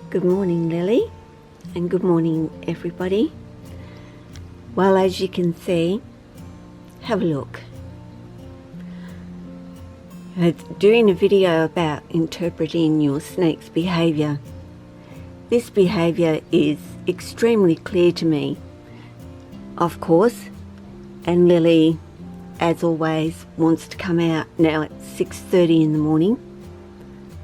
Good morning, Lily, and good morning, everybody. Well, as you can see, have a look. Doing a video about interpreting your snake's behaviour. This behaviour is extremely clear to me, of course, and Lily, as always, wants to come out now at 6:30 in the morning.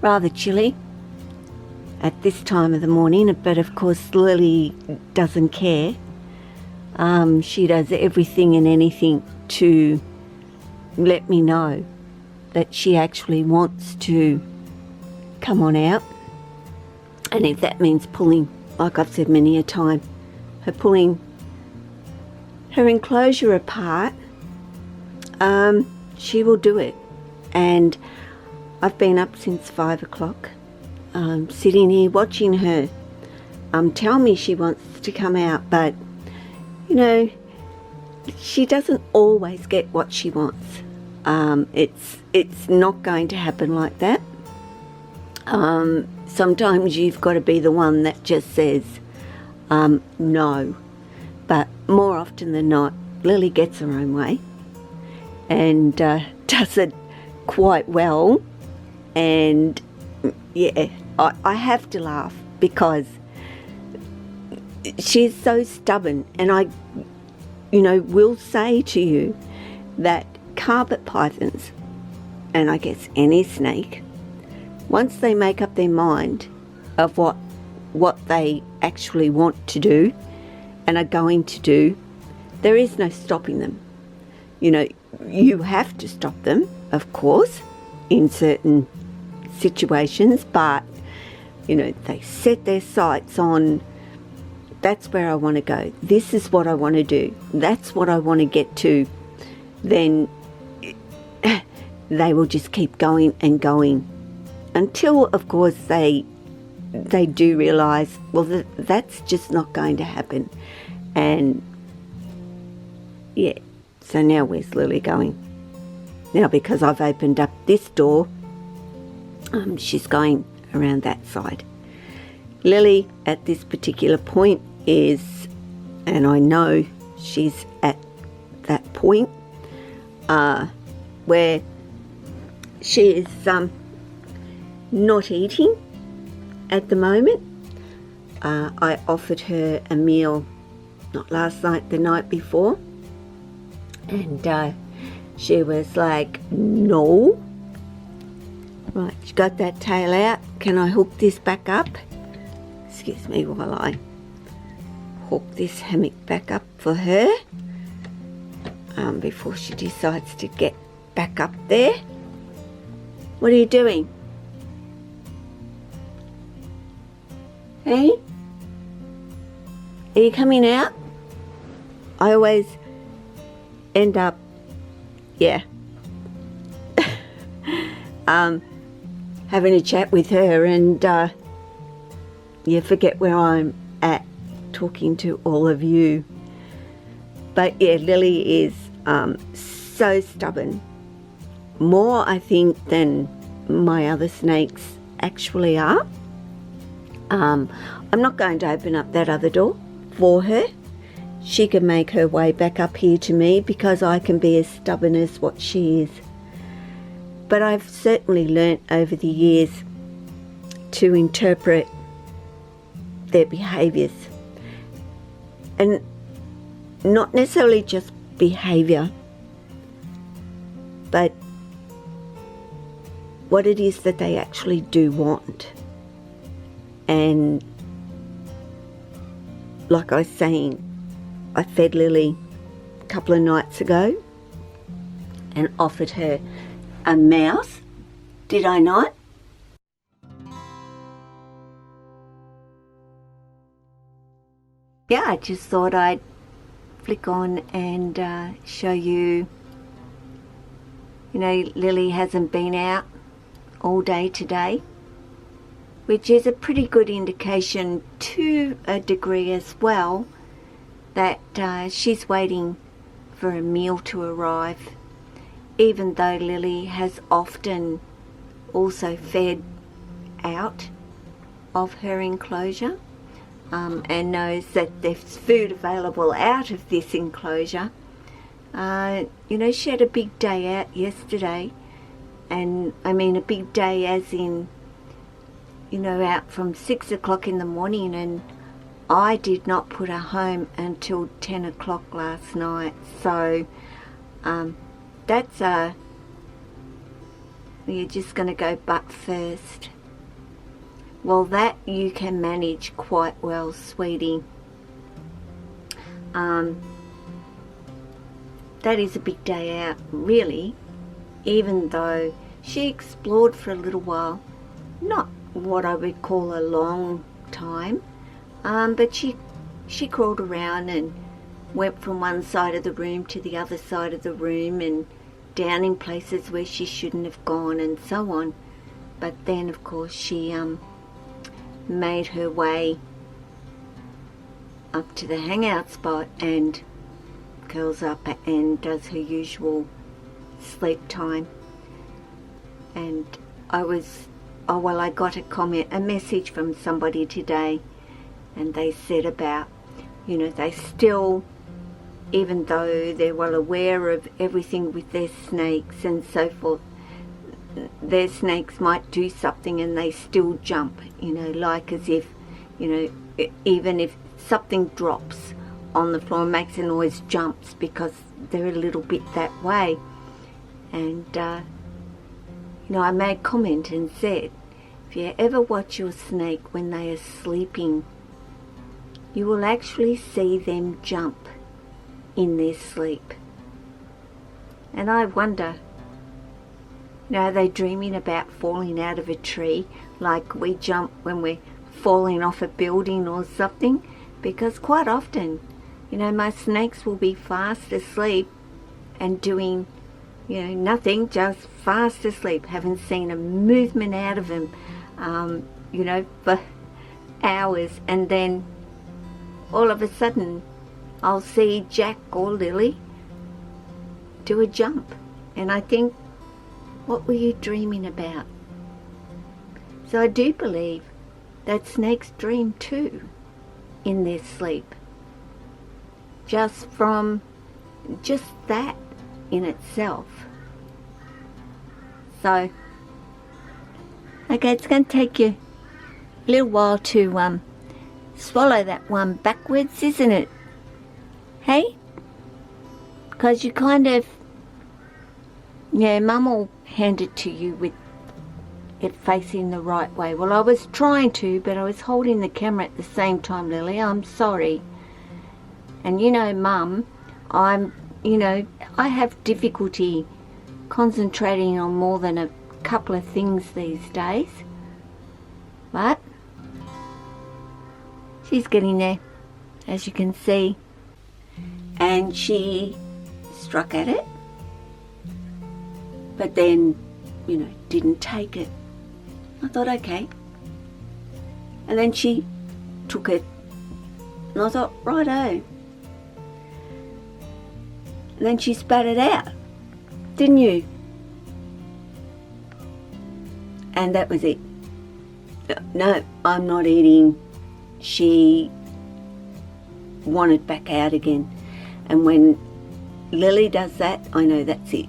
Rather chilly at this time of the morning, but of course Lily doesn't care. She does everything and anything to let me know that she actually wants to come on out, and if that means pulling, like I've said many a time, her pulling her enclosure apart, she will do it. And I've been up since 5 o'clock, sitting here watching her tell me she wants to come out, but you know, she doesn't always get what she wants. It's not going to happen like that. Sometimes you've got to be the one that just says no, but more often than not, Lily gets her own way and does it quite well. And yeah, I have to laugh because she's so stubborn, and I will say to you that carpet pythons, and I guess any snake, once they make up their mind of what they actually want to do and are going to do, there is no stopping them. You have to stop them, of course, in certain situations, but they set their sights on, that's where I want to go, this is what I want to do, that's what I want to get to, then they will just keep going and going until, of course, they do realize, well, that's just not going to happen. And yeah, so now where's Lily going? Now, because I've opened up this door, she's going around that side. Lily at this particular point is, and I know she's at that point where she is not eating at the moment. I offered her a meal, not last night, the night before, and she was like, no. Right, she got that tail out. Can I hook this back up? Excuse me while I hook this hammock back up for her before she decides to get back up there. What are you doing? Hey? Are you coming out? I always end up, having a chat with her, and forget where I'm at talking to all of you. But yeah, Lily is so stubborn, more I think than my other snakes actually are. I'm not going to open up that other door for her. She can make her way back up here to me because I can be as stubborn as what she is. But I've certainly learnt over the years to interpret their behaviours, and not necessarily just behaviour, but what it is that they actually do want. And like I was saying, I fed Lily a couple of nights ago and offered her a mouse, did I not? Yeah, I just thought I'd flick on and show you, Lily hasn't been out all day today, which is a pretty good indication to a degree as well that she's waiting for a meal to arrive, even though Lily has often also fed out of her enclosure, and knows that there's food available out of this enclosure. You know, she had a big day out yesterday, and I mean a big day as in, you know, out from 6 o'clock in the morning, and I did not put her home until 10 o'clock last night. So that's you're just going to go butt first. Well, that you can manage quite well, sweetie. That is a big day out, really, even though she explored for a little while. Not what I would call a long time, but she crawled around and went from one side of the room to the other side of the room and down in places where she shouldn't have gone and so on. But then, of course, she made her way up to the hangout spot and curls up and does her usual sleep time. And I got a message from somebody today, and they said about, you know, they still, even though they're well aware of everything with their snakes and so forth, their snakes might do something and they still jump, you know, like as if, you know, even if something drops on the floor, makes a noise, jumps, because they're a little bit that way. And, you know, I made a comment and said, if you ever watch your snake when they are sleeping, you will actually see them jump in their sleep. And I wonder, you know, are they dreaming about falling out of a tree like we jump when we're falling off a building or something? Because quite often, you know, my snakes will be fast asleep and doing, you know, nothing, just fast asleep. Haven't seen a movement out of them, you know, for hours. And then all of a sudden, I'll see Jack or Lily do a jump. And I think, what were you dreaming about? So I do believe that snakes dream too in their sleep. Just that in itself. So, okay, it's going to take you a little while to swallow that one backwards, isn't it? Hey? Because you kind of, yeah, Mum will hand it to you with it facing the right way. Well, I was trying to, but I was holding the camera at the same time, Lily. I'm sorry. And you know, Mum, you know, I have difficulty concentrating on more than a couple of things these days. But she's getting there, as you can see. And she struck at it, but then, you know, didn't take it. I thought, okay. And then she took it, and I thought, righto. And then she spat it out, didn't you? And that was it. No, I'm not eating. She wanted back out again. And when Lily does that, I know that's it.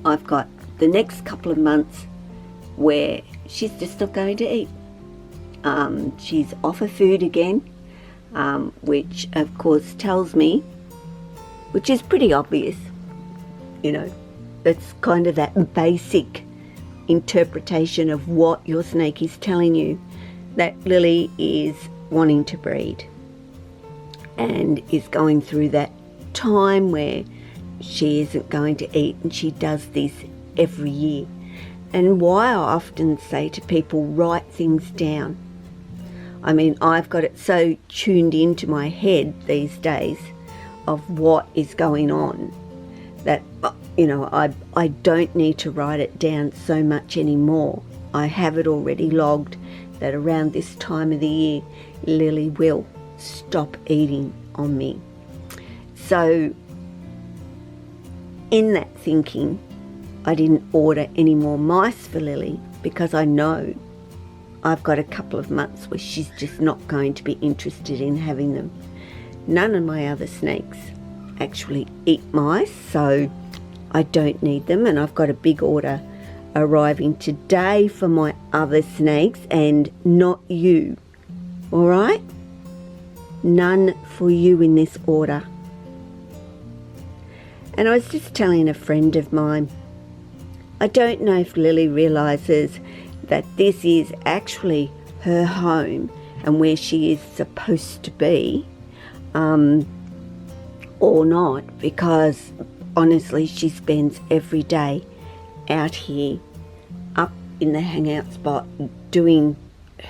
I've got the next couple of months where she's just not going to eat. She's off her food again, which of course tells me, which is pretty obvious, you know, it's kind of that basic interpretation of what your snake is telling you, that Lily is wanting to breed and is going through that time where she isn't going to eat, and she does this every year. And why I often say to people, write things down. I mean, I've got it so tuned into my head these days of what is going on that, you know, I don't need to write it down so much anymore. I have it already logged that around this time of the year, Lily will stop eating on me. So in that thinking, I didn't order any more mice for Lily because I know I've got a couple of months where she's just not going to be interested in having them. None of my other snakes actually eat mice, so I don't need them, and I've got a big order arriving today for my other snakes, and not you. All right? None for you in this order. And I was just telling a friend of mine, I don't know if Lily realises that this is actually her home and where she is supposed to be, or not, because honestly she spends every day out here up in the hangout spot doing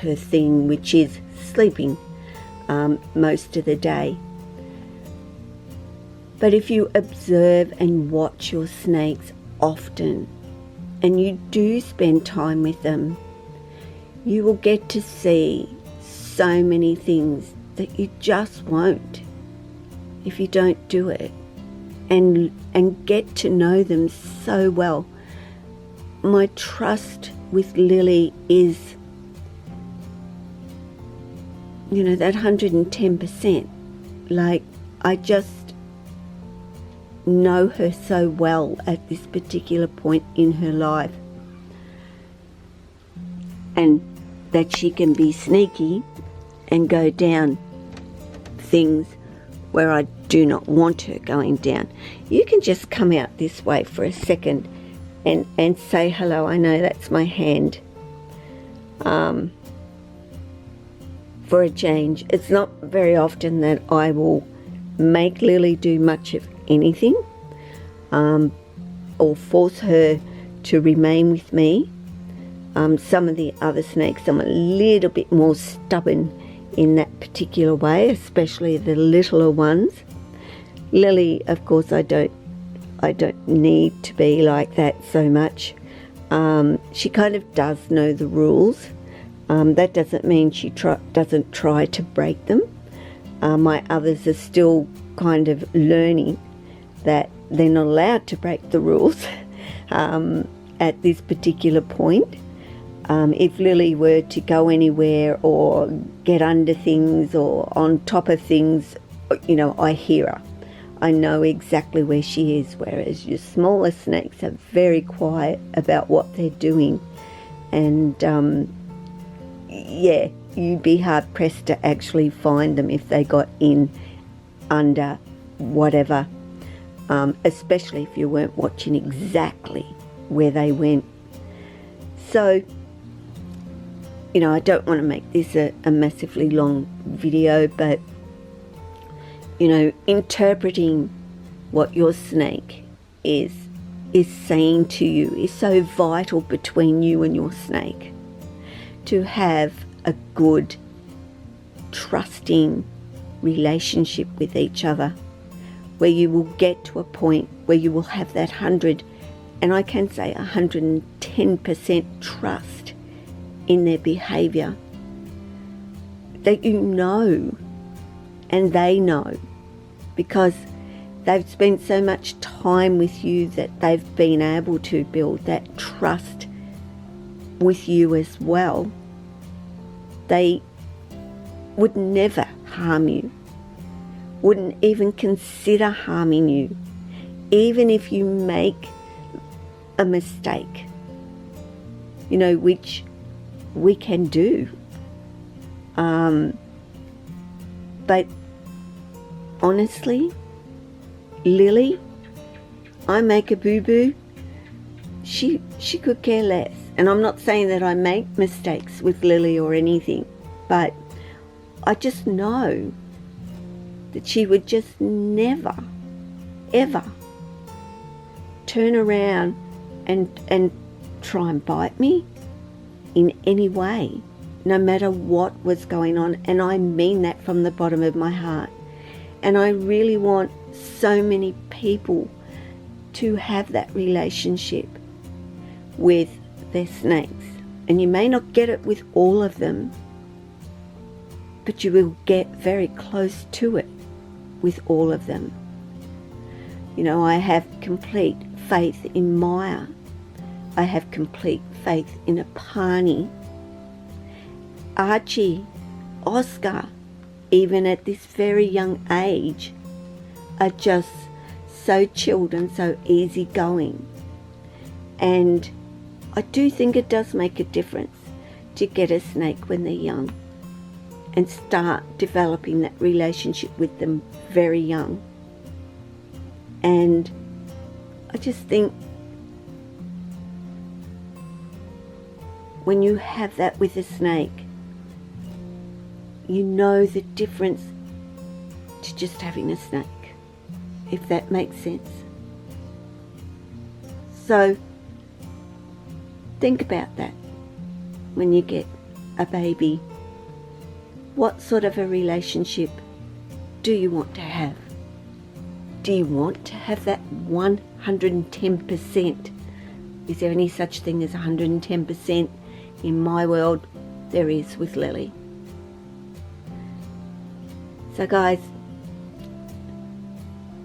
her thing, which is sleeping most of the day. But if you observe and watch your snakes often, and you do spend time with them, you will get to see so many things that you just won't if you don't do it, and get to know them so well. My trust with Lily is, that 110%. Like, I just know her so well at this particular point in her life, and that she can be sneaky and go down things where I do not want her going down. You can just come out this way for a second and say hello. I know that's my hand. For a change. It's not very often that I will make Lily do much of anything, or force her to remain with me. Some of the other snakes, I'm a little bit more stubborn in that particular way, especially the littler ones. Lily, of course, I don't need to be like that so much. She kind of does know the rules. That doesn't mean she doesn't try to break them. My others are still kind of learning that they're not allowed to break the rules at this particular point. If Lily were to go anywhere or get under things or on top of things, I hear her. I know exactly where she is, whereas your smaller snakes are very quiet about what they're doing. And you'd be hard pressed to actually find them if they got in under whatever, especially if you weren't watching exactly where they went. So, I don't want to make this a massively long video, but, interpreting what your snake is saying to you is so vital between you and your snake. To have a good, trusting relationship with each other, where you will get to a point where you will have that 100, and I can say 110% trust in their behaviour, that you know and they know, because they've spent so much time with you that they've been able to build that trust with you as well. They would never harm you, wouldn't even consider harming you, even if you make a mistake, which we can do. But honestly, Lily, I make a boo-boo, she could care less. And I'm not saying that I make mistakes with Lily or anything, but I just know that she would just never, ever turn around and try and bite me in any way, no matter what was going on. And I mean that from the bottom of my heart. And I really want so many people to have that relationship with their snakes. And you may not get it with all of them, but you will get very close to it with all of them. I have complete faith in Maya. I have complete faith in Apani. Archie, Oscar, even at this very young age, are just so chilled and so easygoing. And I do think it does make a difference to get a snake when they're young and start developing that relationship with them very young. And I just think when you have that with a snake, you know the difference to just having a snake, if that makes sense. So think about that when you get a baby. What sort of a relationship do you want to have? Do you want to have that 110%? Is there any such thing as 110%? In my world, there is with Lily. So guys,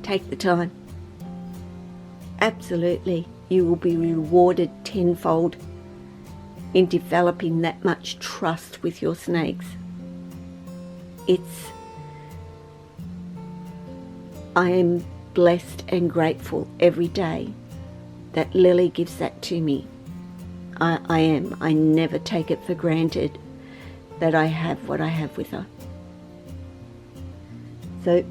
take the time. Absolutely, you will be rewarded tenfold in developing that much trust with your snakes. I am blessed and grateful every day that Lily gives that to me. I am. I never take it for granted that I have what I have with her. So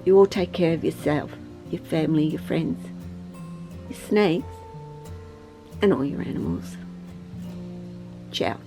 you all take care of yourself, your family, your friends, your snakes, and all your animals. Ciao.